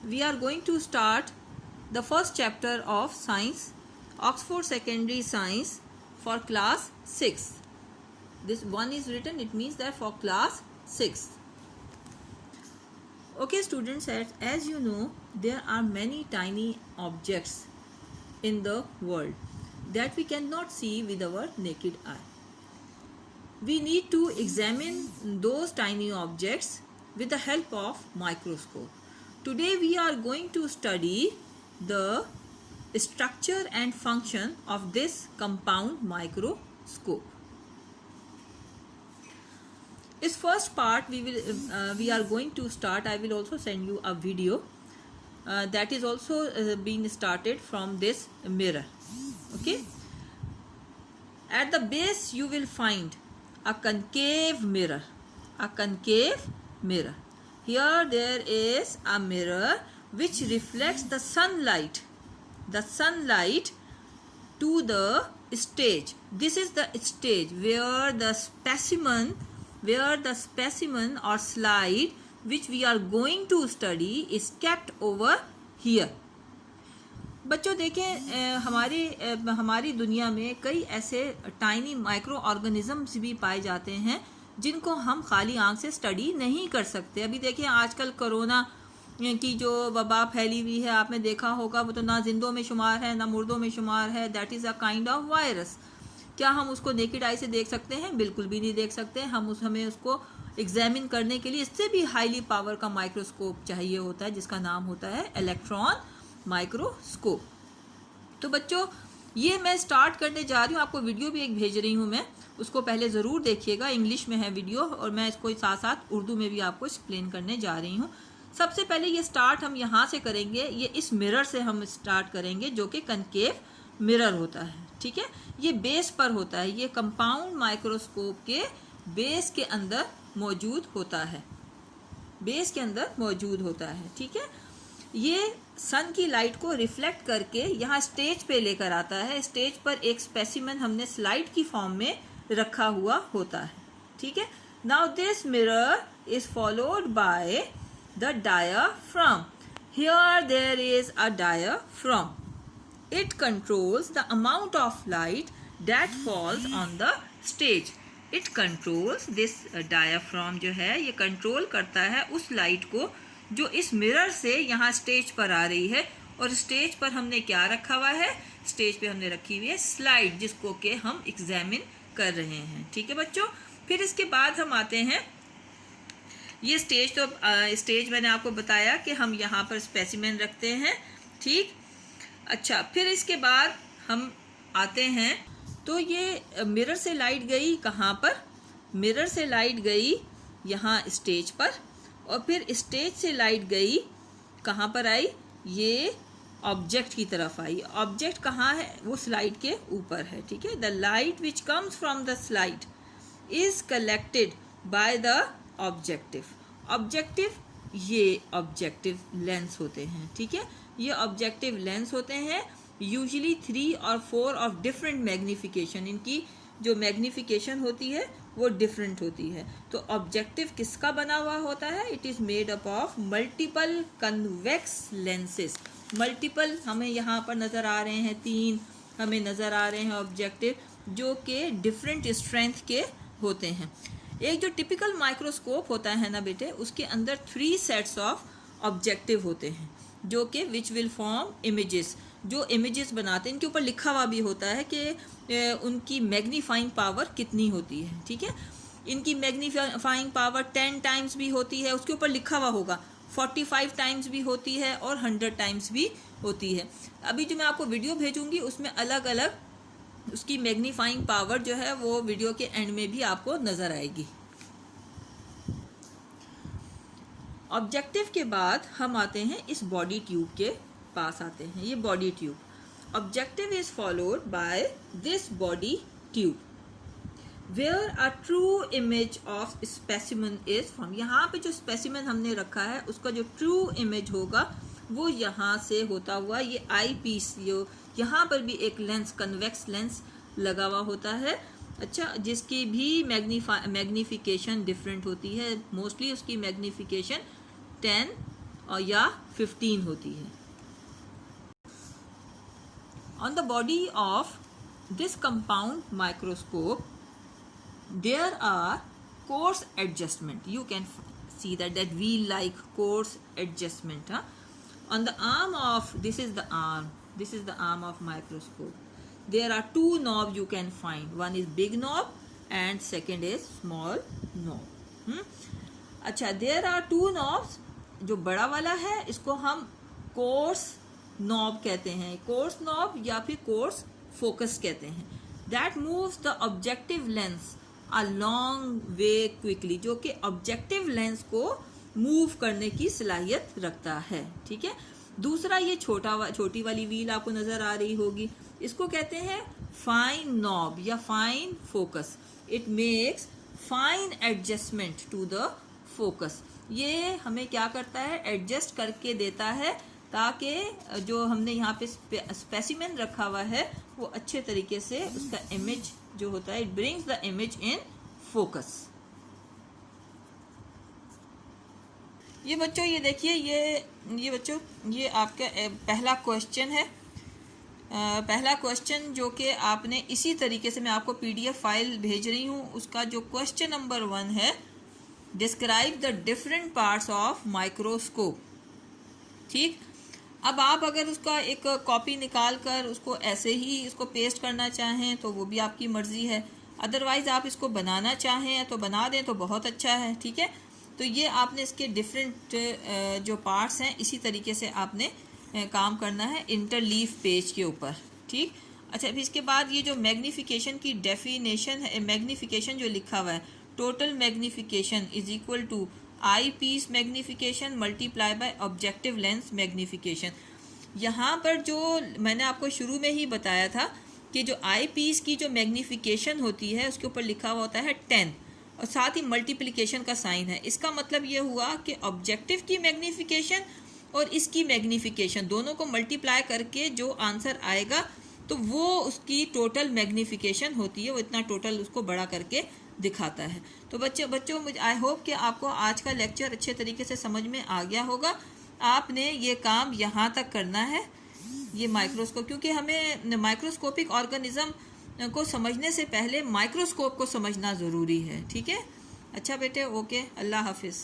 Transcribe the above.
we are going to start the first chapter of science, Oxford Secondary Science for class 6. This one is written, it means that for class 6. Okay students, as you know, there are many tiny objects in the world that we cannot see with our naked eye. We need to examine those tiny objects with the help of microscope. Today we are going to study the structure and function of this compound microscope. This first part we are going to start. I will also send you a video that is also being started from this mirror. Okay. At the base you will find a concave mirror. A concave mirror. Here there is a mirror which reflects the sunlight to the stage. This is the stage where the specimen or slide which we are going to study is kept over here. बच्चों देखें, हमारी दुनिया में कई ऐसे tiny micro organisms भी पाए जाते हैं जिनको हम खाली आंख से स्टडी नहीं कर सकते. अभी देखिए आजकल कोरोना की जो वबा फैली हुई है, आपने देखा होगा, वो तो ना जिंदों में शुमार है ना मुर्दों में शुमार है. That is a kind of virus. क्या हम उसको नेकेड आई से देख सकते हैं? बिल्कुल भी नहीं देख सकते. हमें उसको एग्जामिन करने के लिए इससे भी हाईली पावर का माइक्रोस्कोप चाहिए होता है जिसका नाम होता है इलेक्ट्रॉन माइक्रोस्कोप. तो बच्चों ये मैं स्टार्ट करने जा रही हूँ. आपको वीडियो भी एक भेज रही हूँ मैं, उसको पहले ज़रूर देखिएगा. इंग्लिश में है वीडियो और मैं इसको साथ साथ उर्दू में भी आपको एक्सप्लेन करने जा रही हूँ. सबसे पहले ये स्टार्ट हम यहाँ से करेंगे. ये इस मिरर से हम स्टार्ट करेंगे जो कि कनकेव मिरर होता है. ठीक है, ये बेस पर होता है. ये कंपाउंड माइक्रोस्कोप के बेस के अंदर मौजूद होता है. बेस के अंदर मौजूद होता है. ठीक है, ये सन की लाइट को रिफ्लेक्ट करके यहाँ स्टेज पे लेकर आता है. स्टेज पर एक स्पेसिमेन हमने स्लाइड की फॉर्म में रखा हुआ होता है. ठीक है, now this mirror is followed by the diaphragm. Here there is a diaphragm. It controls the amount of light that falls on the stage. It controls this diaphragm जो है ये कंट्रोल करता है उस लाइट को जो इस मिरर से यहाँ स्टेज पर आ रही है. और स्टेज पर हमने क्या रखा हुआ है? स्टेज पे हमने रखी हुई है स्लाइड जिसको कि हम एग्जामिन कर रहे हैं. ठीक है बच्चों, फिर इसके बाद हम आते हैं ये स्टेज. तो स्टेज मैंने आपको बताया कि हम यहाँ पर स्पेसिमेन रखते हैं. ठीक, अच्छा, फिर इसके बाद हम आते हैं तो ये मिरर से लाइट गई कहाँ पर? मिरर से लाइट गई यहाँ स्टेज पर. और फिर स्टेज से लाइट गई कहाँ पर आई? ये ऑब्जेक्ट की तरफ आई. ऑब्जेक्ट कहाँ है? वो स्लाइड के ऊपर है. ठीक है, the light which comes from the slide is collected by the objective. Objective, ये ऑब्जेक्टिव लेंस होते हैं. ठीक है, ये ऑब्जेक्टिव लेंस होते हैं. यूजुअली 3 और 4 ऑफ डिफरेंट मैग्नीफिकेशन. इनकी जो मैग्नीफिकेशन होती है वो डिफरेंट होती है. तो ऑब्जेक्टिव किसका बना हुआ होता है? It is made up of multiple convex lenses. Multiple हमें यहाँ पर नज़र आ रहे हैं, 3 हमें नज़र आ रहे हैं ऑब्जेक्टिव जो कि डिफरेंट स्ट्रेंथ के होते हैं. एक जो टिपिकल माइक्रोस्कोप होता है ना बेटे, उसके अंदर 3 सेट्स ऑफ ऑब्जेक्टिव होते हैं जो कि विच विल फॉर्म इमेजेस. जो इमेजेस बनाते हैं इनके ऊपर लिखा हुआ भी होता है कि उनकी मैग्नीफाइंग पावर कितनी होती है. ठीक है, इनकी मैग्नीफाइंग पावर 10 टाइम्स भी होती है, उसके ऊपर लिखा हुआ होगा. 45 टाइम्स भी होती है और 100 टाइम्स भी होती है. अभी जो मैं आपको वीडियो भेजूंगी उसमें अलग अलग उसकी मैग्नीफाइंग पावर जो है वो वीडियो के एंड में भी आपको नज़र आएगी. ऑब्जेक्टिव के बाद हम आते हैं इस बॉडी ट्यूब के पास आते हैं. ये body tube. Objective is followed by this body tube where a true image of specimen is form. यहाँ पे जो स्पेसिमेन हमने रखा है उसका जो ट्रू इमेज होगा वो यहाँ से होता हुआ ये आई पीस, यहाँ पर भी एक लेंस, कन्वेक्स लेंस लगा हुआ होता है. अच्छा, जिसकी भी मैग्नीफिकेशन डिफरेंट होती है. मोस्टली उसकी मैग्नीफिकेशन 10 और या 15 होती है। On the body of this compound microscope there are coarse adjustment. You can see that wheel like coarse adjustment. On the arm of this is the arm of microscope. There are two knobs you can find. One is big knob and second is small knob. अच्छा, there are two knobs. जो बड़ा वाला है इसको हम coarse knob कहते हैं, course knob या फिर कोर्स फोकस कहते हैं। That moves the objective lens a long way quickly, जो कि ऑब्जेक्टिव लेंस को मूव करने की सलाहियत रखता है। ठीक है। दूसरा ये छोटी वाली व्हील आपको नजर आ रही होगी, इसको कहते हैं फाइन नॉब या fine focus. It makes fine adjustment to the focus. ये हमें क्या करता है, एडजस्ट करके देता है ताकि जो हमने यहाँ पे स्पेसिमेन रखा हुआ है वो अच्छे तरीके से उसका इमेज जो होता है, it brings the image in focus. ये बच्चों ये देखिए, ये बच्चों ये आपका पहला क्वेश्चन है। पहला क्वेश्चन जो कि आपने इसी तरीके से, मैं आपको PDF फाइल भेज रही हूँ, उसका जो क्वेश्चन नंबर 1 है, describe the different parts of microscope. ठीक। अब आप अगर उसका एक कॉपी निकाल कर उसको ऐसे ही इसको पेस्ट करना चाहें तो वो भी आपकी मर्जी है, अदरवाइज आप इसको बनाना चाहें तो बना दें तो बहुत अच्छा है। ठीक है। तो ये आपने इसके डिफरेंट जो पार्ट्स हैं इसी तरीके से आपने काम करना है इंटरलीफ पेज के ऊपर। ठीक। अच्छा, फिर इसके बाद ये जो मैग्नीफिकेशन की डेफिनेशन है, मैग्नीफिकेशन जो लिखा हुआ है, total magnification is equal to eyepiece magnification multiply by objective lens magnification. यहाँ पर जो मैंने आपको शुरू में ही बताया था कि जो आई पीस की जो मैग्नीफिकेशन होती है उसके ऊपर लिखा हुआ होता है 10 और साथ ही मल्टीप्लिकेशन का साइन है। इसका मतलब ये हुआ कि ऑब्जेक्टिव की मैग्नीफिकेशन और इसकी मैग्नीफिकेशन दोनों को मल्टीप्लाई करके जो आंसर आएगा तो वो उसकी टोटल मैग्नीफिकेशन होती है, वो इतना टोटल उसको बड़ा करके दिखाता है। तो बच्चों आई होप कि आपको आज का लेक्चर अच्छे तरीके से समझ में आ गया होगा। आपने ये काम यहाँ तक करना है, ये माइक्रोस्कोप, क्योंकि हमें माइक्रोस्कोपिक ऑर्गेनिज्म को समझने से पहले माइक्रोस्कोप को समझना ज़रूरी है। ठीक है। अच्छा बेटे, ओके, अल्लाह हाफिज़।